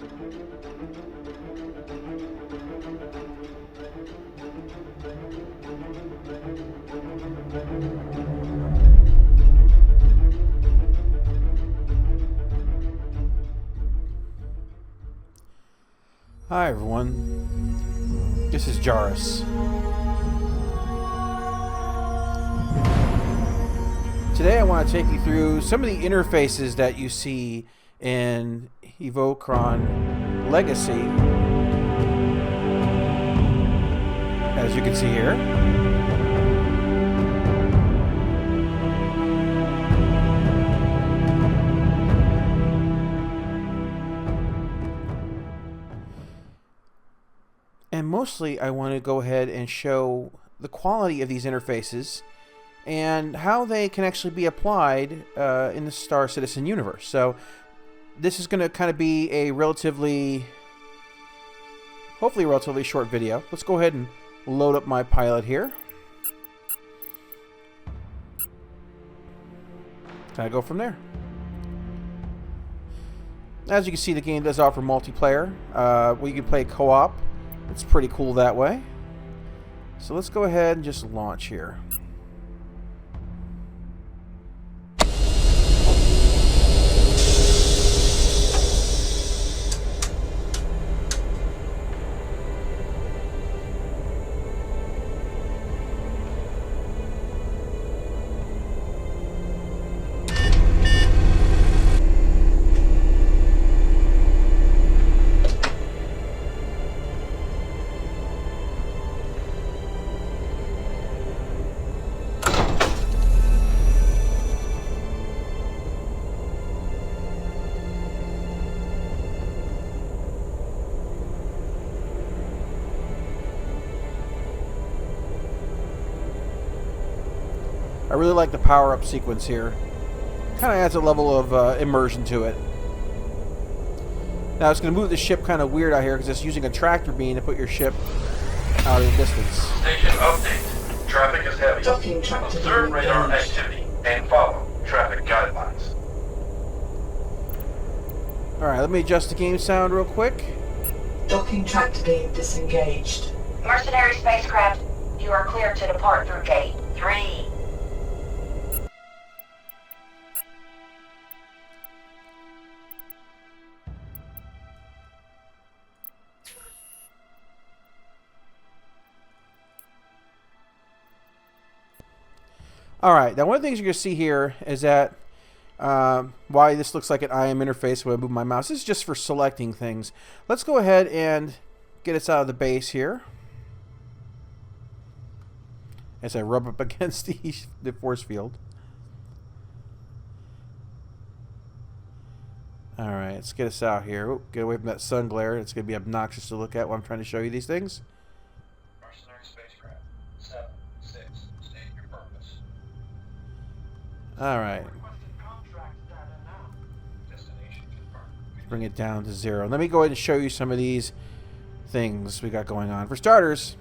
Hi everyone, this is Jairus. Today I want to take you through some of the interfaces that you see in Evochron Legacy. As you can see here. And mostly I want to go ahead and show the quality of these interfaces and how they can actually be applied in the Star Citizen universe. So this is going to kind of be a hopefully relatively short video. Let's go ahead and load up my pilot here. Can I go from there? As you can see, the game does offer multiplayer. Where you can play co-op. It's pretty cool that way. So let's go ahead and just launch here. I really like the power-up sequence here. Kind of adds a level of immersion to it. Now it's going to move the ship kind of weird out here because it's using a tractor beam to put your ship out in distance. Station update. Traffic is heavy. Observe radar activity and follow traffic guidelines. Alright, let me adjust the game sound real quick. Docking tractor beam disengaged. Mercenary spacecraft, you are cleared to depart through gate 3. Alright, now one of the things you're going to see here is that why this looks like an IM interface when I move my mouse. This is just for selecting things. Let's go ahead and get us out of the base here. As I rub up against the force field. Alright, let's get us out here. Oop, get away from that sun glare. It's going to be obnoxious to look at while I'm trying to show you these things. Mercenary spacecraft 7-6. State your purpose. Alright. Destination confirmed. Bring it down to 0. Let me go ahead and show you some of these things we got going on. For starters,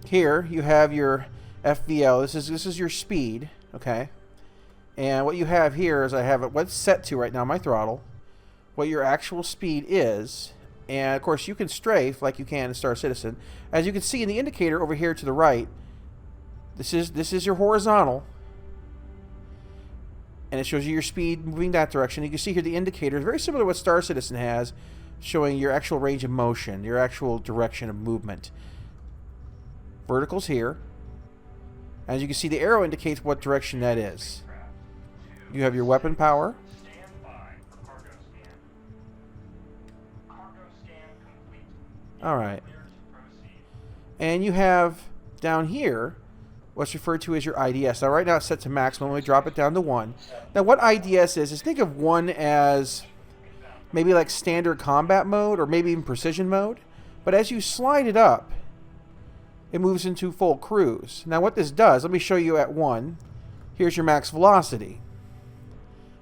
here you have your FVL. This is your speed, okay? And what you have here is I have it what's set to right now, my throttle, what your actual speed is, and of course you can strafe like you can in Star Citizen. As you can see in the indicator over here to the right, this is your horizontal, and it shows you your speed moving that direction. You can see here the indicator is very similar to what Star Citizen has, showing your actual range of motion, your actual direction of movement. Vertical's here. As you can see, the arrow indicates what direction that is. You have your weapon power. Alright. And you have down here what's referred to as your IDS. Now right now it's set to maximum. We drop it down to 1. Now what IDS is think of 1 as maybe like standard combat mode or maybe even precision mode. But as you slide it up, it moves into full cruise. Now what this does, let me show you at 1. Here's your max velocity.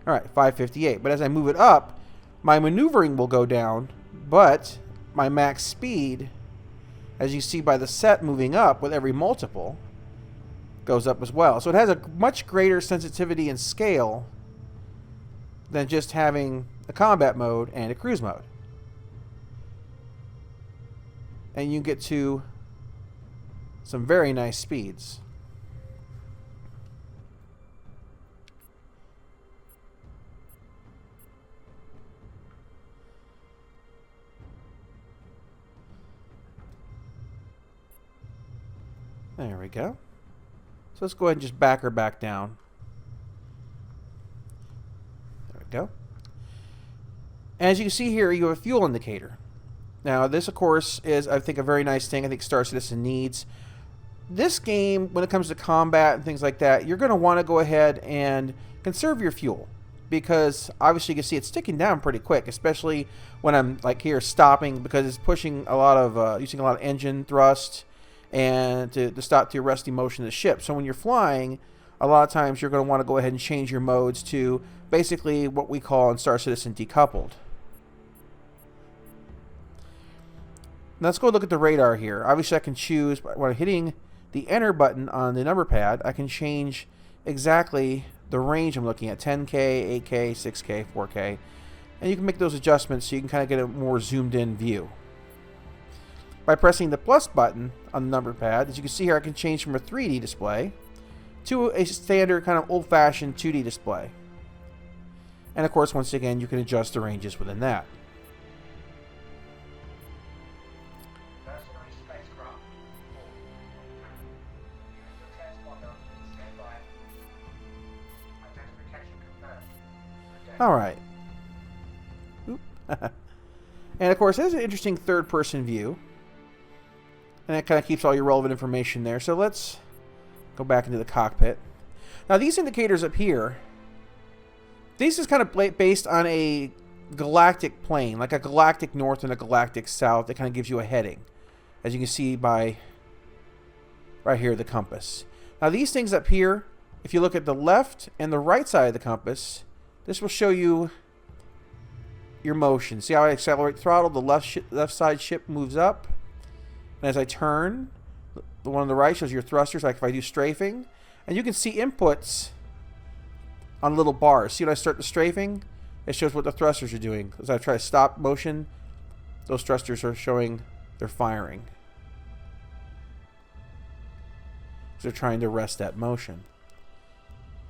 Alright, 558. But as I move it up, my maneuvering will go down, but my max speed, as you see by the set moving up with every multiple, goes up as well. So it has a much greater sensitivity and scale than just having a combat mode and a cruise mode. and you get to some very nice speeds. There we go. So let's go ahead and just back her back down. There we go. As you can see here, you have a fuel indicator. Now, this, of course, is, I think, a very nice thing I think Star Citizen needs. This game, when it comes to combat and things like that, you're going to want to go ahead and conserve your fuel. Because, obviously, you can see it's ticking down pretty quick, especially when I'm, like, here stopping, because it's pushing a lot of, using a lot of engine thrust and to stop the arresting motion of the ship. So when you're flying, a lot of times you're going to want to go ahead and change your modes to basically what we call in Star Citizen decoupled. Now let's go look at the radar here. Obviously I can choose, when I'm hitting the enter button on the number pad, I can change exactly the range I'm looking at, 10K, 8K, 6K, 4K. And you can make those adjustments so you can kind of get a more zoomed in view. By pressing the plus button on the number pad, as you can see here, I can change from a 3D display to a standard kind of old-fashioned 2D display. And of course, once again, you can adjust the ranges within that. Alright. And of course, there's an interesting third-person view. And it kind of keeps all your relevant information there. So let's go back into the cockpit. Now these indicators up here, these is kind of based on a galactic plane, like a galactic north and a galactic south. That kind of gives you a heading, as you can see by right here, the compass. Now these things up here, if you look at the left and the right side of the compass, this will show you your motion. See how I accelerate throttle? The left side ship moves up. And as I turn, the one on the right shows your thrusters, like if I do strafing. And you can see inputs on little bars. See when I start the strafing? It shows what the thrusters are doing. As I try to stop motion, those thrusters are showing they're firing. So they're trying to arrest that motion.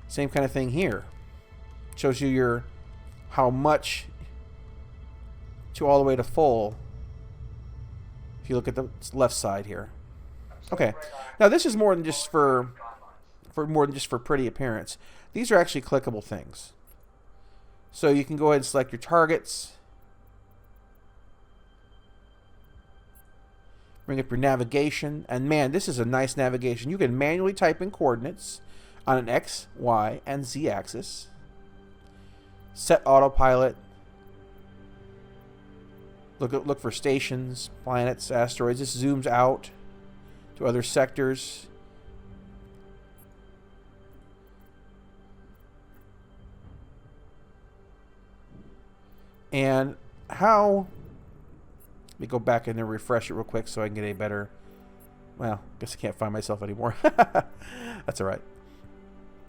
Same kind of thing here. It shows you your how much to all the way to full. If you look at the left side here. Okay. Now this is more than just for pretty appearance. These are actually clickable things. So you can go ahead and select your targets. Bring up your navigation. And man, this is a nice navigation. You can manually type in coordinates on an X, Y, and Z axis. Set autopilot. Look for stations, planets, asteroids. This zooms out to other sectors. And how... Let me go back in there and refresh it real quick so I can get a better... Well, I guess I can't find myself anymore. That's alright.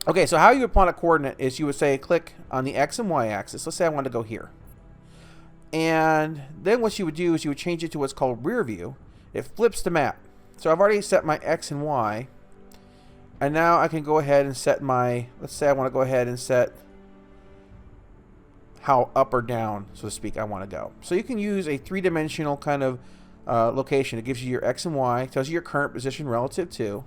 Okay, so how you would plot a coordinate is you would say click on the X and Y axis. Let's say I want to go here. And then what you would do is you would change it to what's called rear view. It flips the map. So I've already set my X and Y. And now I can go ahead and set my... Let's say I want to go ahead and set how up or down, so to speak, I want to go. So you can use a three-dimensional kind of location. It gives you your X and Y. Tells you your current position relative to.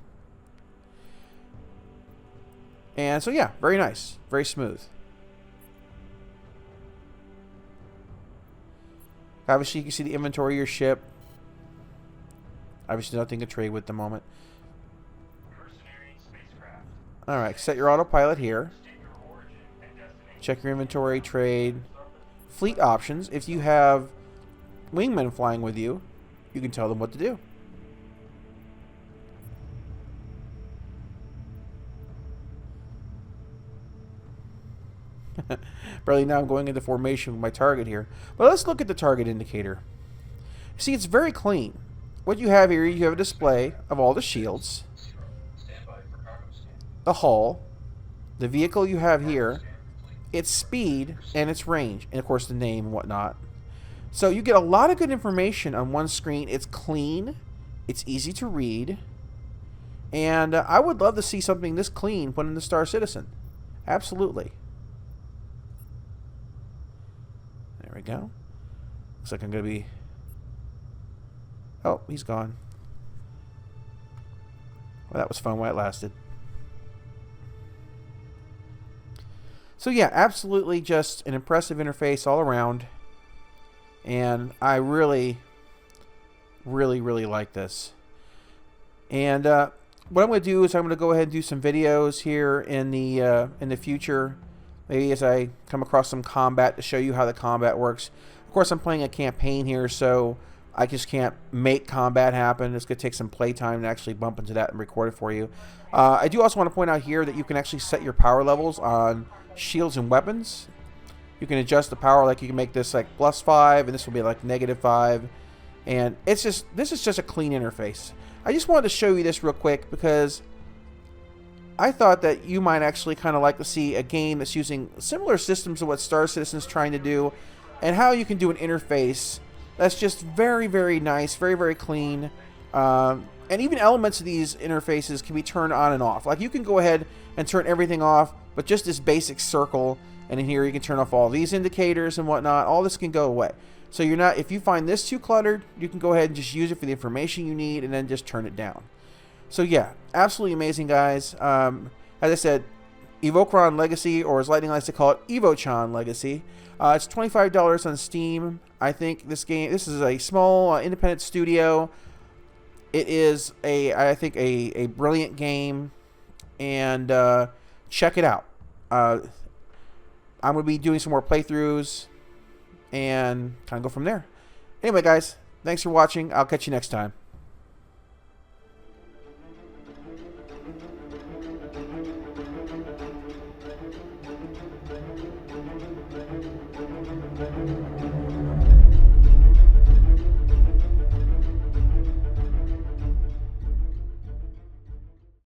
And so yeah, very nice. Very smooth. Obviously, you can see the inventory of your ship. Obviously, nothing to trade with at the moment. Alright, set your autopilot here. Check your inventory, trade. Fleet options. If you have wingmen flying with you, you can tell them what to do. Barely now I'm going into formation with my target here. But let's look at the target indicator. See, it's very clean. What you have here, you have a display of all the shields, the hull, the vehicle you have here, its speed, and its range, and of course the name and whatnot. So you get a lot of good information on one screen. It's clean. It's easy to read. And I would love to see something this clean put in the Star Citizen. Absolutely. There we go. Looks like I'm going to be... Oh, he's gone. Well, that was fun while it lasted. So yeah, absolutely just an impressive interface all around. And I really, really, really like this. And what I'm going to do is I'm going to go ahead and do some videos here in the future. Maybe as I come across some combat to show you how the combat works. Of course, I'm playing a campaign here, so I just can't make combat happen. It's going to take some playtime to actually bump into that and record it for you. I do also want to point out here that you can actually set your power levels on shields and weapons. You can adjust the power, like you can make this like +5, and this will be like -5. And it's just, this is just a clean interface. I just wanted to show you this real quick because I thought that you might actually kind of like to see a game that's using similar systems to what Star Citizen is trying to do, and how you can do an interface that's just very, very nice, very, very clean. And even elements of these interfaces can be turned on and off. Like you can go ahead and turn everything off, but just this basic circle, and in here you can turn off all these indicators and whatnot. All this can go away. So you're not, if you find this too cluttered, you can go ahead and just use it for the information you need and then just turn it down. So yeah, absolutely amazing, guys. As I said, Evochron Legacy, or as Lightning likes to call it, Evochron Legacy. It's $25 on Steam. I think this is a small independent studio. It is I think a brilliant game, and check it out. I'm going to be doing some more playthroughs and kind of go from there. Anyway, guys, thanks for watching. I'll catch you next time.